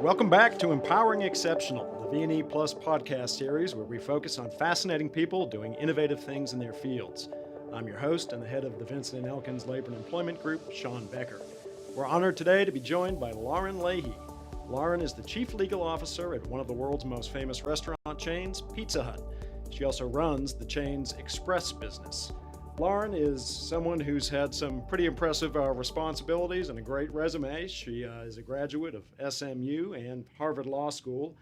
Welcome back to Empowering Exceptional, the V&E Plus podcast series where we focus on fascinating people doing innovative things in their fields. I'm your host and the head of the Vinson and Elkins Labor and Employment Group, Sean Becker. We're honored today to be joined by Lauren Leahy. Lauren is the Chief Legal Officer at one of the world's most famous restaurant chains, Pizza Hut. She also runs the chain's express business. Lauren is someone who's had some pretty impressive responsibilities and a great resume. She is a graduate of SMU and Harvard Law School.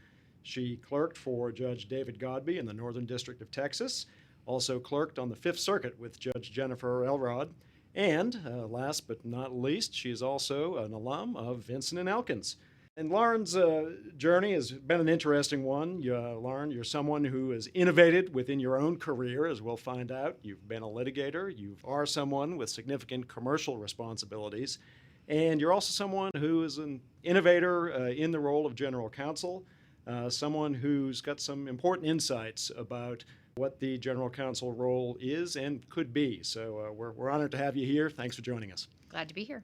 She clerked for Judge David Godby in the Northern District of Texas, also clerked on the Fifth Circuit with Judge Jennifer Elrod, and last but not least, she is also an alum of Vinson and Elkins. And Lauren's journey has been an interesting one. Lauren, you're someone who has innovated within your own career, as we'll find out. You've been a litigator. You are someone with significant commercial responsibilities. And you're also someone who is an innovator in the role of general counsel, someone who's got some important insights about what the general counsel role is and could be. So we're honored to have you here. Thanks for joining us. Glad to be here.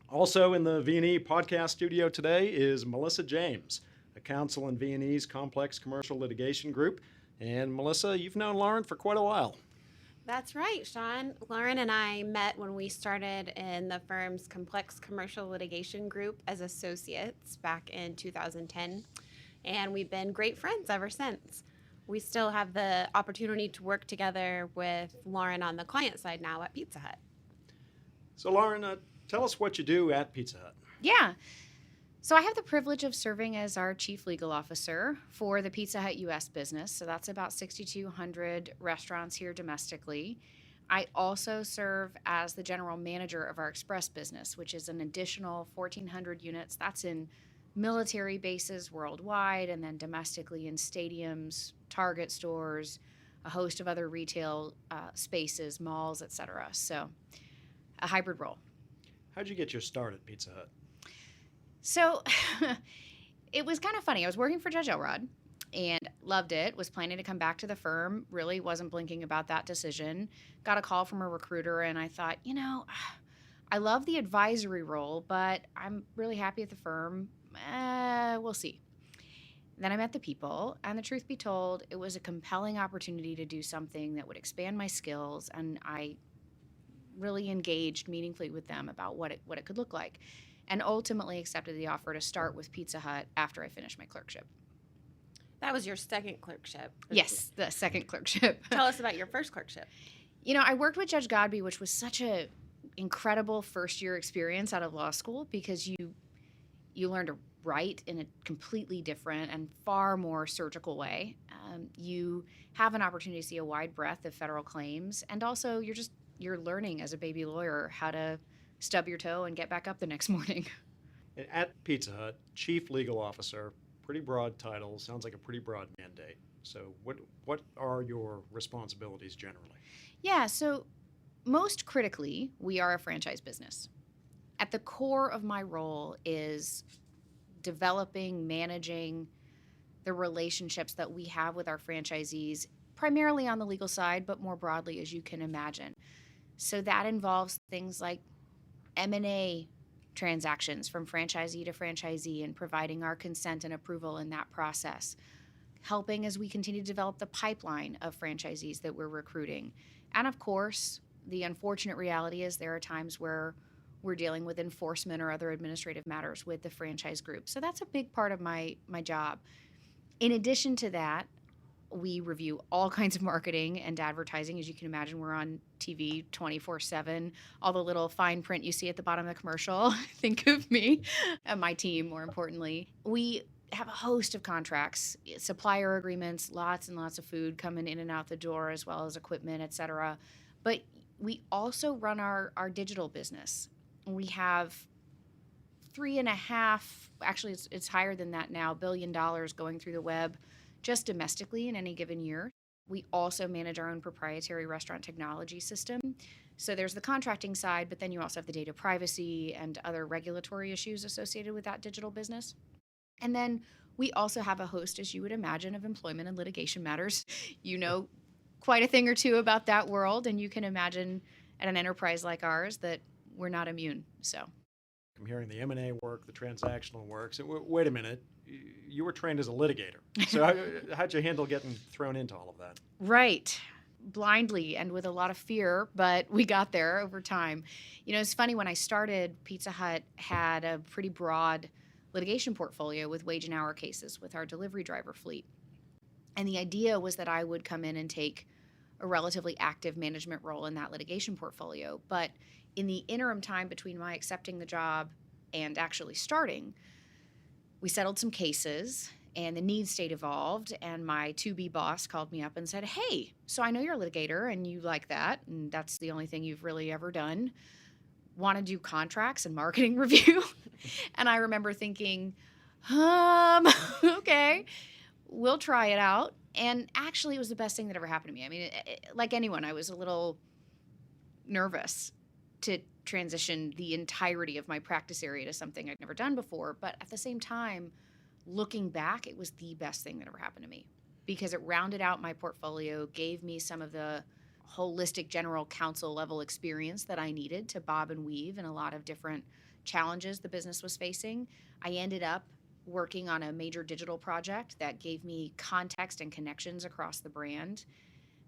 Also in the V&E podcast studio today is Melissa James, a counsel in V&E's complex commercial litigation group. And Melissa, you've known Lauren for quite a while. That's right, Sean. Lauren and I met when we started in the firm's complex commercial litigation group as associates back in 2010, and we've been great friends ever since. We still have the opportunity to work together with Lauren on the client side now at Pizza Hut. So Lauren, tell us what you do at Pizza Hut. Yeah. So I have the privilege of serving as our chief legal officer for the Pizza Hut U.S. business. So that's about 6,200 restaurants here domestically. I also serve as the general manager of our express business, which is an additional 1,400 units. That's in military bases worldwide and then domestically in stadiums, Target stores, a host of other retail spaces, malls, etc. So a hybrid role. How'd you get your start at Pizza Hut? So it was kind of funny. I was working for Judge Elrod and loved it, was planning to come back to the firm, really wasn't blinking about that decision. Got a call from a recruiter and I thought, I love the advisory role, but I'm really happy at the firm. We'll see. Then I met the people, and the truth be told, it was a compelling opportunity to do something that would expand my skills, and I really engaged meaningfully with them about what it could look like, and ultimately accepted the offer to start with Pizza Hut after I finished my clerkship. That was your second clerkship. Yes, the second clerkship. Tell us about your first clerkship. I worked with Judge Godby, which was such a incredible first-year experience out of law school because you learn to write in a completely different and far more surgical way. You have an opportunity to see a wide breadth of federal claims, and also you're learning as a baby lawyer how to stub your toe and get back up the next morning. At Pizza Hut, Chief Legal Officer, pretty broad title, sounds like a pretty broad mandate. So what are your responsibilities generally? Yeah, so most critically, we are a franchise business. At the core of my role is developing, managing the relationships that we have with our franchisees, primarily on the legal side, but more broadly, as you can imagine. So that involves things like M&A transactions from franchisee to franchisee and providing our consent and approval in that process, helping as we continue to develop the pipeline of franchisees that we're recruiting. And of course, the unfortunate reality is there are times where we're dealing with enforcement or other administrative matters with the franchise group. So that's a big part of my job. In addition to that, we review all kinds of marketing and advertising. As you can imagine, we're on TV 24/7. All the little fine print you see at the bottom of the commercial, think of me and my team, more importantly. We have a host of contracts, supplier agreements, lots and lots of food coming in and out the door, as well as equipment, et cetera. But we also run our digital business. We have actually it's higher than that now, $1 billion going through the web just domestically in any given year. We also manage our own proprietary restaurant technology system. So there's the contracting side, but then you also have the data privacy and other regulatory issues associated with that digital business. And then we also have a host, as you would imagine, of employment and litigation matters. You know quite a thing or two about that world, and you can imagine at an enterprise like ours that we're not immune. So I'm hearing the M&A work, the transactional work. So wait a minute, you were trained as a litigator. So how'd you handle getting thrown into all of that? Right. Blindly and with a lot of fear, but we got there over time. It's funny, when I started, Pizza Hut had a pretty broad litigation portfolio with wage and hour cases with our delivery driver fleet. And the idea was that I would come in and take a relatively active management role in that litigation portfolio. But in the interim time between my accepting the job and actually starting, we settled some cases and the need state evolved, and my to-be boss called me up and said, "Hey, so I know you're a litigator and you like that, and that's the only thing you've really ever done. Want to do contracts and marketing review?" And I remember thinking, okay, we'll try it out. And actually, it was the best thing that ever happened to me. I mean, like anyone, I was a little nervous to transition the entirety of my practice area to something I'd never done before. But at the same time, looking back, it was the best thing that ever happened to me because it rounded out my portfolio, gave me some of the holistic general counsel level experience that I needed to bob and weave in a lot of different challenges the business was facing. I ended up working on a major digital project that gave me context and connections across the brand.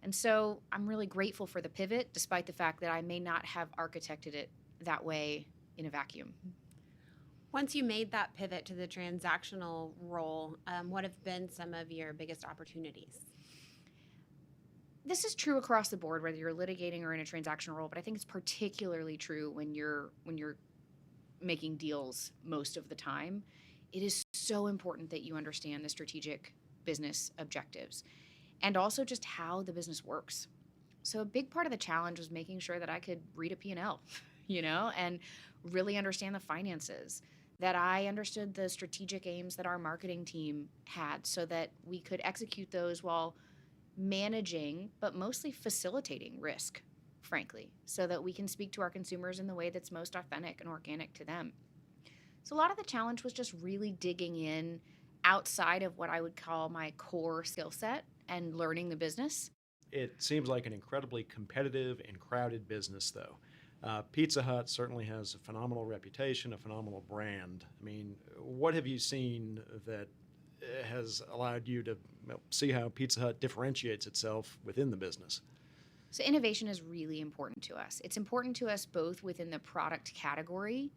And so I'm really grateful for the pivot, despite the fact that I may not have architected it that way in a vacuum. Once you made that pivot to the transactional role, what have been some of your biggest opportunities? This is true across the board, whether you're litigating or in a transactional role, but I think it's particularly true when you're making deals most of the time. It is so important that you understand the strategic business objectives and also just how the business works. So a big part of the challenge was making sure that I could read a P&L, and really understand the finances, that I understood the strategic aims that our marketing team had so that we could execute those while managing, but mostly facilitating risk, frankly, so that we can speak to our consumers in the way that's most authentic and organic to them. So a lot of the challenge was just really digging in outside of what I would call my core skill set and learning the business. It seems like an incredibly competitive and crowded business, though. Pizza Hut certainly has a phenomenal reputation, a phenomenal brand. I mean, what have you seen that has allowed you to see how Pizza Hut differentiates itself within the business? So innovation is really important to us. It's important to us both within the product category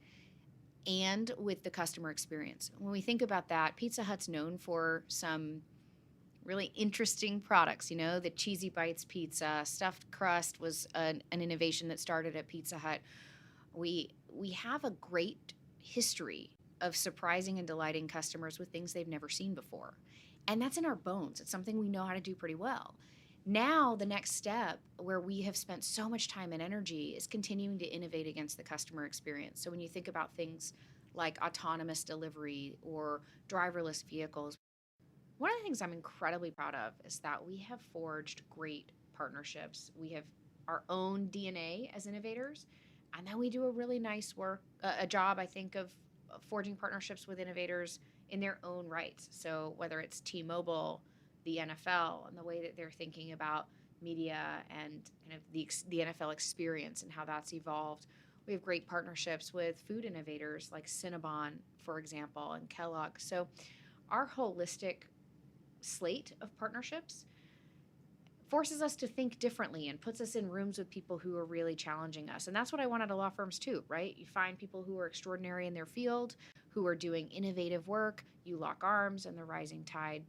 and with the customer experience. When we think about that, Pizza Hut's known for some really interesting products, the Cheesy Bites pizza. Stuffed crust was an innovation that started at Pizza Hut. We have a great history of surprising and delighting customers with things they've never seen before. And that's in our bones. It's something we know how to do pretty well. Now, the next step, where we have spent so much time and energy, is continuing to innovate against the customer experience. So when you think about things like autonomous delivery or driverless vehicles, one of the things I'm incredibly proud of is that we have forged great partnerships. We have our own DNA as innovators, and then we do a really nice job, I think, of forging partnerships with innovators in their own rights. So whether it's T-Mobile, the NFL, and the way that they're thinking about media and kind of the NFL experience and how that's evolved. We have great partnerships with food innovators like Cinnabon, for example, and Kellogg. So our holistic slate of partnerships forces us to think differently and puts us in rooms with people who are really challenging us. And that's what I want out of law firms too, right? You find people who are extraordinary in their field, who are doing innovative work, you lock arms, and the rising tide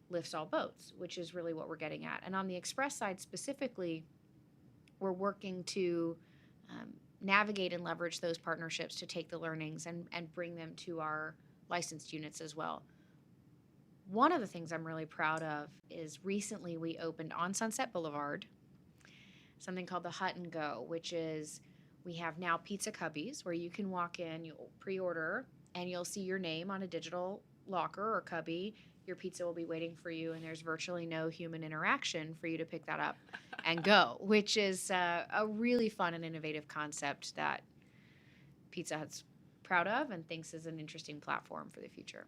lifts all boats, which is really what we're getting at. And on the express side specifically, we're working to navigate and leverage those partnerships to take the learnings and bring them to our licensed units as well. One of the things I'm really proud of is recently we opened on Sunset Boulevard something called the Hut and Go, which is we have now pizza cubbies where you can walk in, you'll pre-order, and you'll see your name on a digital locker or cubby. Your pizza will be waiting for you, and there's virtually no human interaction for you to pick that up and go, which is a really fun and innovative concept that Pizza Hut's proud of and thinks is an interesting platform for the future.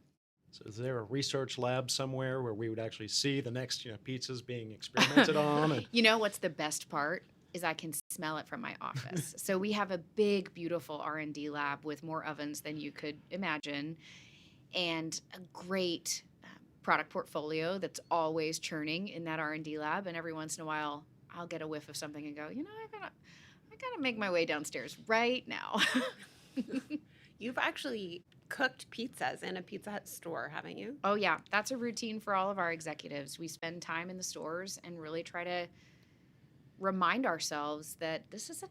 So is there a research lab somewhere where we would actually see the next pizzas being experimented on? And You know what's the best part? is I can smell it from my office. So we have a big, beautiful R&D lab with more ovens than you could imagine, and a great product portfolio that's always churning in that R&D lab. And every once in a while, I'll get a whiff of something and go, I gotta make my way downstairs right now. You've actually cooked pizzas in a Pizza Hut store, haven't you? Oh yeah, that's a routine for all of our executives. We spend time in the stores and really try to remind ourselves that this is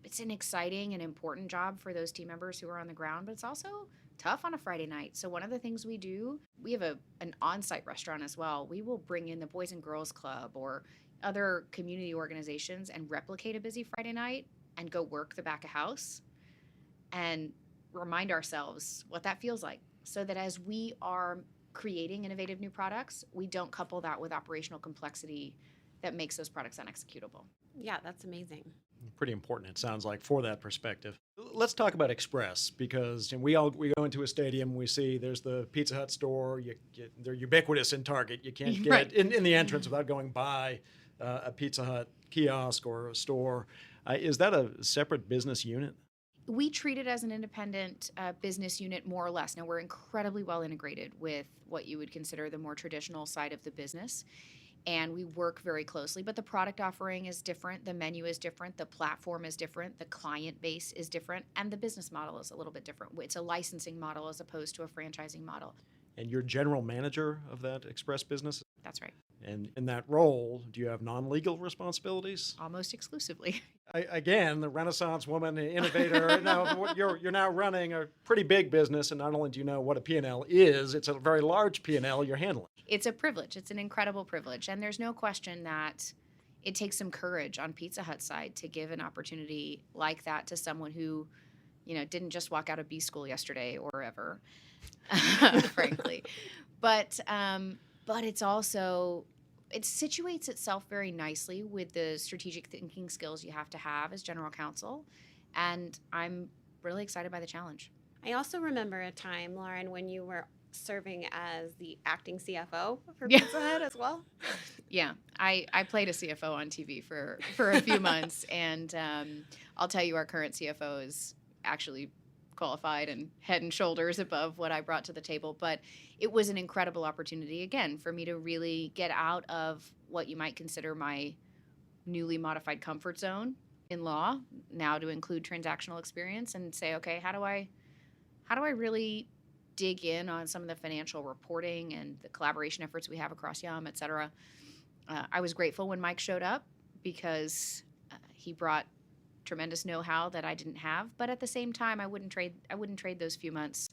it's an exciting and important job for those team members who are on the ground, but it's also tough on a Friday night. So one of the things we do, we have an on-site restaurant as well. We will bring in the Boys and Girls Club or other community organizations and replicate a busy Friday night and go work the back of house and remind ourselves what that feels like, so that as we are creating innovative new products, we don't couple that with operational complexity that makes those products unexecutable. Yeah, that's amazing. Pretty important, it sounds like, for that perspective. Let's talk about Express, because we go into a stadium, we see there's the Pizza Hut store, they're ubiquitous in Target. You can't get Right. in the entrance without going by a Pizza Hut kiosk or a store. Is that a separate business unit? We treat it as an independent business unit, more or less. Now, we're incredibly well integrated with what you would consider the more traditional side of the business, and we work very closely. But the product offering is different, the menu is different, the platform is different, the client base is different, and the business model is a little bit different. It's a licensing model as opposed to a franchising model. And you're general manager of that Express business? That's right. And in that role, do you have non-legal responsibilities? Almost exclusively. Again, the Renaissance woman, the innovator. Now, you're now running a pretty big business, and not only do you know what a P&L is, it's a very large P&L you're handling. It's a privilege. It's an incredible privilege. And there's no question that it takes some courage on Pizza Hut's side to give an opportunity like that to someone who, didn't just walk out of B school yesterday or ever, frankly. But it's also, it situates itself very nicely with the strategic thinking skills you have to have as general counsel. And I'm really excited by the challenge. I also remember a time, Lauren, when you were serving as the acting CFO for Yeah. Pizza Hut as well. Yeah, I played a CFO on TV for a few months. And I'll tell you, our current CFO is actually qualified and head and shoulders above what I brought to the table. But it was an incredible opportunity, again, for me to really get out of what you might consider my newly modified comfort zone in law, now to include transactional experience, and say, okay, how do I really dig in on some of the financial reporting and the collaboration efforts we have across Yum, et cetera. I was grateful when Mike showed up because he brought tremendous know-how that I didn't have, but at the same time, I wouldn't trade those few months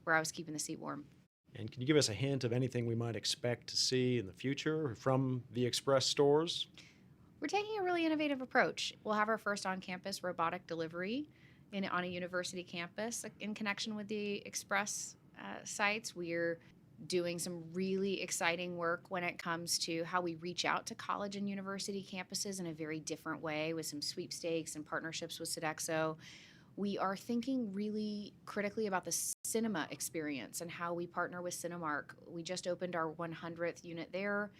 where I was keeping the seat warm. And can you give us a hint of anything we might expect to see in the future from the Express stores? We're taking a really innovative approach. We'll have our first on-campus robotic delivery on a university campus in connection with the Express sites. We're doing some really exciting work when it comes to how we reach out to college and university campuses in a very different way, with some sweepstakes and partnerships with Sodexo. We are thinking really critically about the cinema experience and how we partner with Cinemark. We just opened our 100th unit there,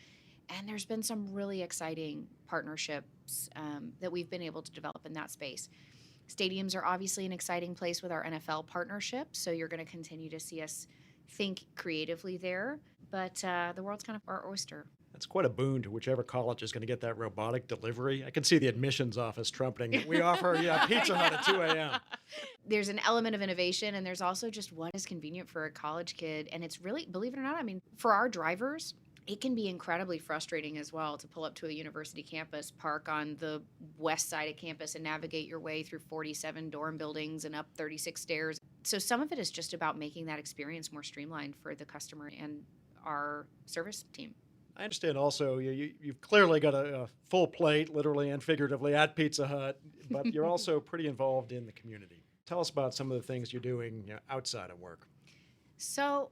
and there's been some really exciting partnerships that we've been able to develop in that space. Stadiums are obviously an exciting place with our NFL partnership, so you're going to continue to see us think creatively there, but the world's kind of our oyster. That's quite a boon to whichever college is going to get that robotic delivery. I can see the admissions office trumpeting. We offer Pizza Hut at 2 a.m. There's an element of innovation, and there's also just what is convenient for a college kid. And it's really, believe it or not, for our drivers, it can be incredibly frustrating as well to pull up to a university campus, park on the west side of campus, and navigate your way through 47 dorm buildings and up 36 stairs. So some of it is just about making that experience more streamlined for the customer and our service team. I understand also you've clearly got a full plate, literally and figuratively, at Pizza Hut, but you're also pretty involved in the community. Tell us about some of the things you're doing outside of work. So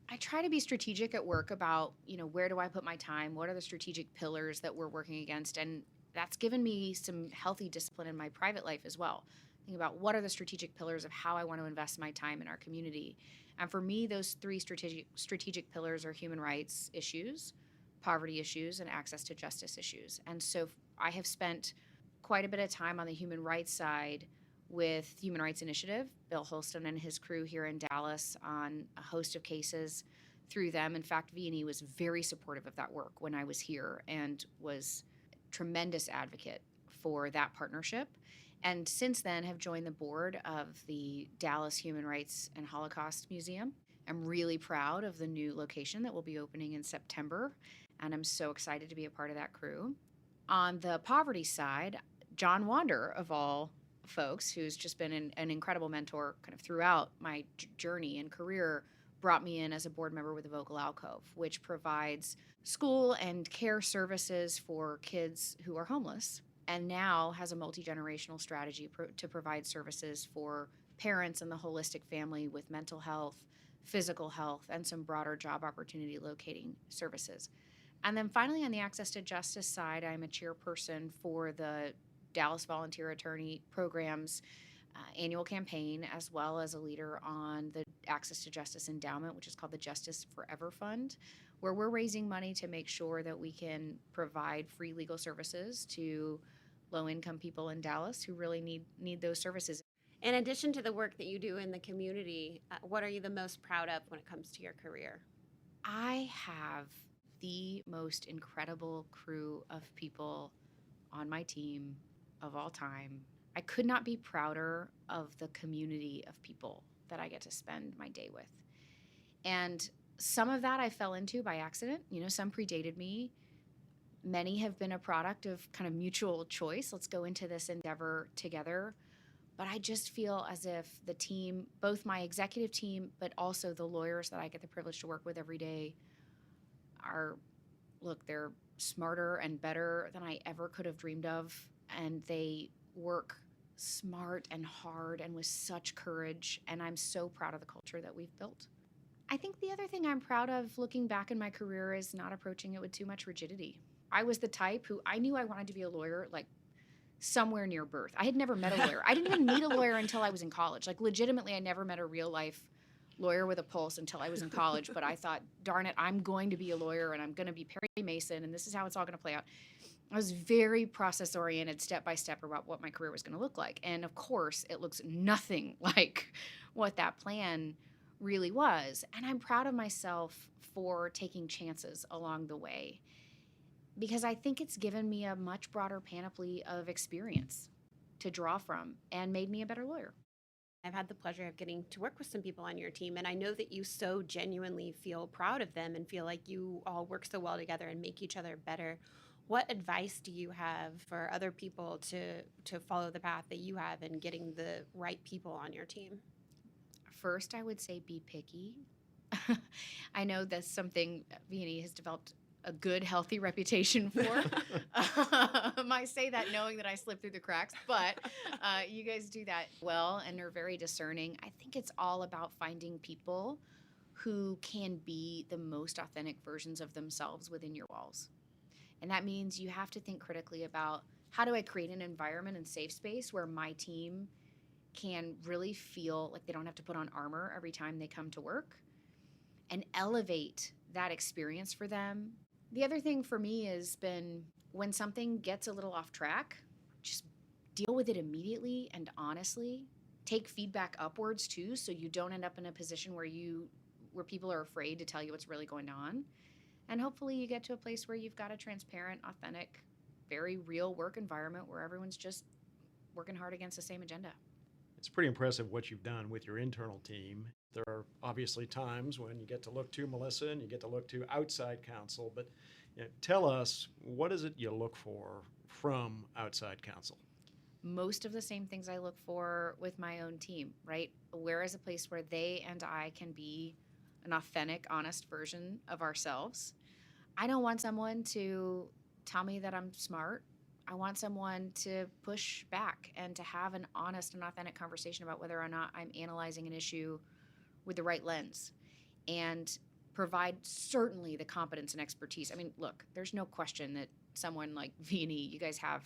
I try to be strategic at work about, where do I put my time? What are the strategic pillars that we're working against? And that's given me some healthy discipline in my private life as well. Think about what are the strategic pillars of how I want to invest my time in our community. And for me, those three strategic pillars are human rights issues, poverty issues and access to justice issues. And so I have spent quite a bit of time on the human rights side with Human Rights Initiative, Bill Holston and his crew here in Dallas on a host of cases through them. In fact, V&E was very supportive of that work when I was here and was a tremendous advocate for that partnership. And since then have joined the board of the Dallas Human Rights and Holocaust Museum. I'm really proud of the new location that will be opening in September, and I'm so excited to be a part of that crew. On the poverty side, John Wander, of all folks, who's just been an incredible mentor kind of throughout my journey and career, brought me in as a board member with the Vocal Alcove, which provides school and care services for kids who are homeless, and now has a multi-generational strategy to provide services for parents and the holistic family with mental health, physical health, and some broader job opportunity locating services. And then finally, on the Access to Justice side, I'm a chairperson for the Dallas Volunteer Attorney Program's annual campaign, as well as a leader on the Access to Justice Endowment, which is called the Justice Forever Fund, where we're raising money to make sure that we can provide free legal services to low-income people in Dallas who really need those services. In addition to the work that you do in the community, what are you the most proud of when it comes to your career? I have the most incredible crew of people on my team of all time. I could not be prouder of the community of people that I get to spend my day with. And some of that I fell into by accident. Some predated me. Many have been a product of kind of mutual choice. Let's go into this endeavor together. But I just feel as if the team, both my executive team, but also the lawyers that I get the privilege to work with every day they're smarter and better than I ever could have dreamed of. And they work smart and hard and with such courage. And I'm so proud of the culture that we've built. I think the other thing I'm proud of looking back in my career is not approaching it with too much rigidity. I was the type who I knew I wanted to be a lawyer, like somewhere near birth. I had never met a lawyer. I didn't even meet a lawyer until I was in college. Like legitimately, I never met a real life lawyer with a pulse until I was in college. But I thought, darn it, I'm going to be a lawyer and I'm going to be Perry Mason and this is how it's all going to play out. I was very process-oriented, step-by-step about what my career was going to look like. And of course, it looks nothing like what that plan really was. And I'm proud of myself for taking chances along the way because I think it's given me a much broader panoply of experience to draw from and made me a better lawyer. I've had the pleasure of getting to work with some people on your team, and I know that you so genuinely feel proud of them and feel like you all work so well together and make each other better. What advice do you have for other people to follow the path that you have in getting the right people on your team? First, I would say be picky. I know that's something V&E has developed a good, healthy reputation for. I say that knowing that I slip through the cracks, but you guys do that well and are very discerning. I think it's all about finding people who can be the most authentic versions of themselves within your walls. And that means you have to think critically about how do I create an environment and safe space where my team can really feel like they don't have to put on armor every time they come to work and elevate that experience for them. The other thing for me has been when something gets a little off track, just deal with it immediately and honestly. Take feedback upwards too, so you don't end up in a position where people are afraid to tell you what's really going on. And hopefully you get to a place where you've got a transparent, authentic, very real work environment where everyone's just working hard against the same agenda. It's pretty impressive what you've done with your internal team. There are obviously times when you get to look to Melissa and you get to look to outside counsel, but tell us, what is it you look for from outside counsel? Most of the same things I look for with my own team, right? Where is a place where they and I can be an authentic, honest version of ourselves. I don't want someone to tell me that I'm smart. I want someone to push back and to have an honest and authentic conversation about whether or not I'm analyzing an issue with the right lens and provide certainly the competence and expertise. I mean, look, there's no question that someone like V&E, you guys have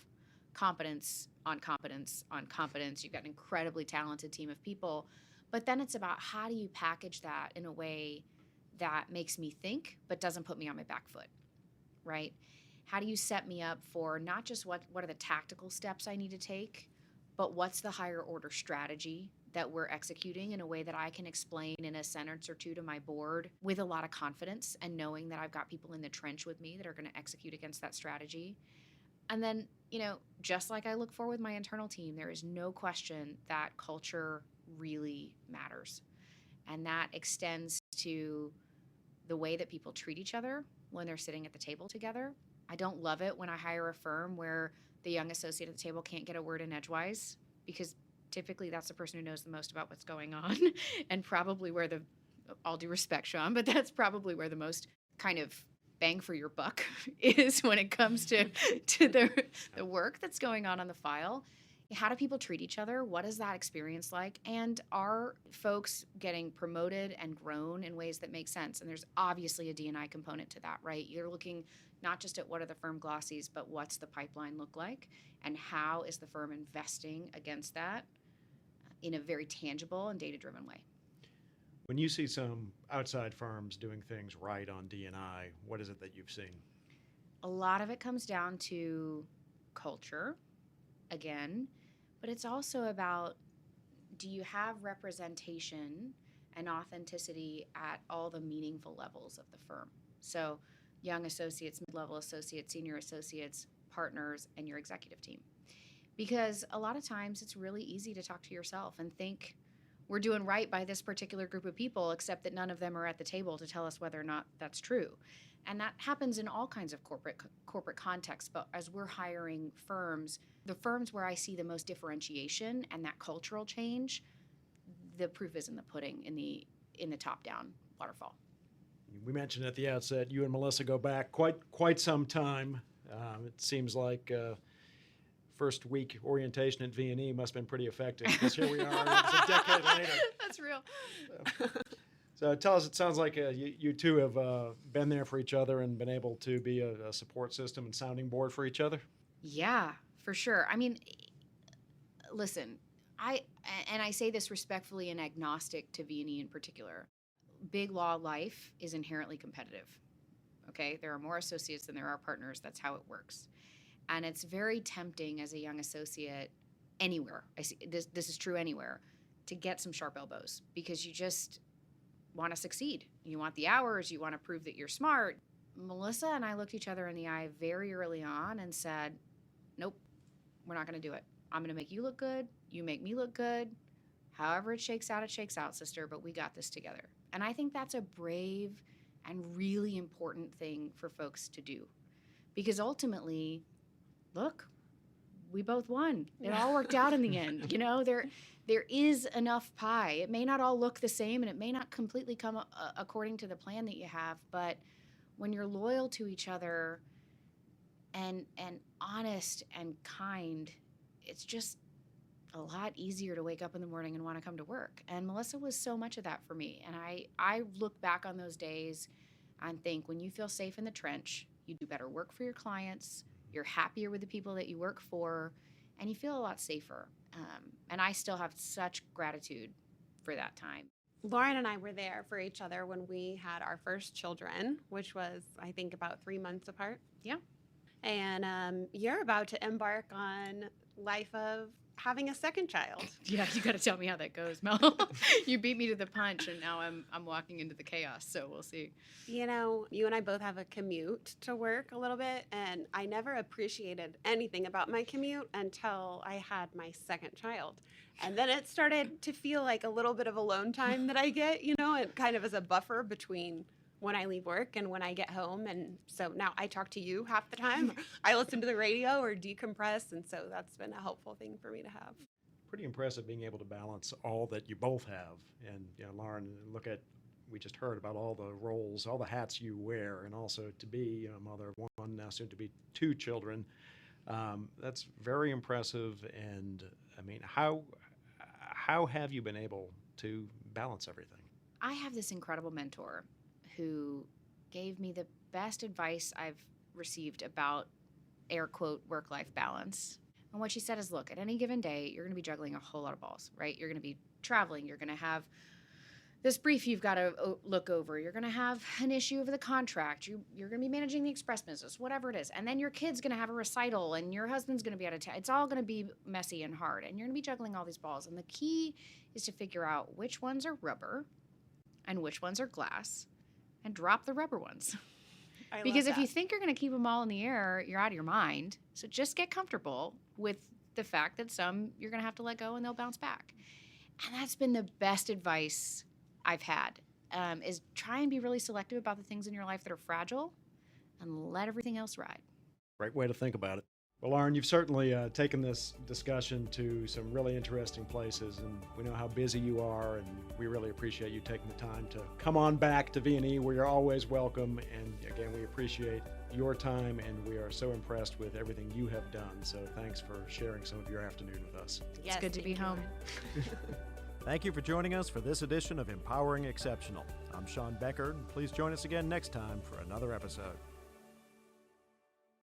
competence on competence on competence. You've got an incredibly talented team of people. But then it's about how do you package that in a way that makes me think but doesn't put me on my back foot. right? How do you set me up for not just what are the tactical steps I need to take, but what's the higher order strategy that we're executing in a way that I can explain in a sentence or two to my board with a lot of confidence and knowing that I've got people in the trench with me that are going to execute against that strategy. And then, just like I look for with my internal team, there is no question that culture really matters. And that extends to the way that people treat each other when they're sitting at the table together. I don't love it when I hire a firm where the young associate at the table can't get a word in edgewise, because typically that's the person who knows the most about what's going on and probably where all due respect, Sean, but that's probably where the most kind of bang for your buck is when it comes to the work that's going on the file. How do people treat each other? What is that experience like? And are folks getting promoted and grown in ways that make sense? And there's obviously a D&I component to that, right? You're looking not just at what are the firm glossies, but what's the pipeline look like? And how is the firm investing against that in a very tangible and data-driven way? When you see some outside firms doing things right on D&I, what is it that you've seen? A lot of it comes down to culture, again, but it's also about, do you have representation and authenticity at all the meaningful levels of the firm? So young associates, mid-level associates, senior associates, partners, and your executive team. Because a lot of times it's really easy to talk to yourself and think we're doing right by this particular group of people, except that none of them are at the table to tell us whether or not that's true. And that happens in all kinds of corporate contexts. But as we're hiring firms, the firms where I see the most differentiation and that cultural change, the proof is in the pudding, in the top-down waterfall. We mentioned at the outset, you and Melissa go back quite some time. It seems like first week orientation at V&E must have been pretty effective, because here we are, it's a decade later. That's real. So tell us, it sounds like you two have been there for each other and been able to be a support system and sounding board for each other. Yeah, for sure. I mean, listen, I say this respectfully and agnostic to V&E in particular. Big law life is inherently competitive. Okay, there are more associates than there are partners. That's how it works. And it's very tempting as a young associate anywhere. I see this is true anywhere, to get some sharp elbows, because you just want to succeed. You want the hours, you want to prove that you're smart. Melissa and I looked each other in the eye very early on and said, nope, we're not going to do it. I'm going to make you look good. You make me look good. However it shakes out, sister, but we got this together. And I think that's a brave and really important thing for folks to do, because ultimately, look, we both won. It all worked out in the end. There is enough pie. It may not all look the same, and it may not completely come according to the plan that you have, but when you're loyal to each other and honest and kind, it's just a lot easier to wake up in the morning and want to come to work. And Melissa was so much of that for me. And I look back on those days and think, when you feel safe in the trench, you do better work for your clients, you're happier with the people that you work for, and you feel a lot safer. And I still have such gratitude for that time. Lauren and I were there for each other when we had our first children, which was, I think, about 3 months apart. Yeah. And you're about to embark on life of having a second child. Yeah, you got to tell me how that goes, Mel. You beat me to the punch, and now I'm walking into the chaos, so we'll see. You and I both have a commute to work a little bit, and I never appreciated anything about my commute until I had my second child. And then it started to feel like a little bit of alone time that I get, and kind of as a buffer between when I leave work and when I get home. And so now I talk to you half the time. I listen to the radio or decompress. And so that's been a helpful thing for me to have. Pretty impressive being able to balance all that you both have. And, Lauren, we just heard about all the roles, all the hats you wear, and also to be a mother of one, now soon to be 2 children. That's very impressive. And I mean, how have you been able to balance everything? I have this incredible mentor who gave me the best advice I've received about, air quote, work-life balance. And what she said is, look, at any given day, you're going to be juggling a whole lot of balls, right? You're going to be traveling. You're going to have this brief you've got to look over. You're going to have an issue over the contract. You're going to be managing the express business, whatever it is. And then your kid's going to have a recital and your husband's going to be out of town. It's all going to be messy and hard. And you're going to be juggling all these balls. And the key is to figure out which ones are rubber and which ones are glass and drop the rubber ones. Because if you think you're going to keep them all in the air, you're out of your mind. So just get comfortable with the fact that some you're going to have to let go and they'll bounce back. And that's been the best advice I've had, is try and be really selective about the things in your life that are fragile and let everything else ride. Great way to think about it. Well, Lauren, you've certainly taken this discussion to some really interesting places, and we know how busy you are, and we really appreciate you taking the time to come on back to V&E, where you're always welcome. And again, we appreciate your time, and we are so impressed with everything you have done. So thanks for sharing some of your afternoon with us. It's good to be home. Thank you for joining us for this edition of Empowering Exceptional. I'm Sean Becker, and please join us again next time for another episode.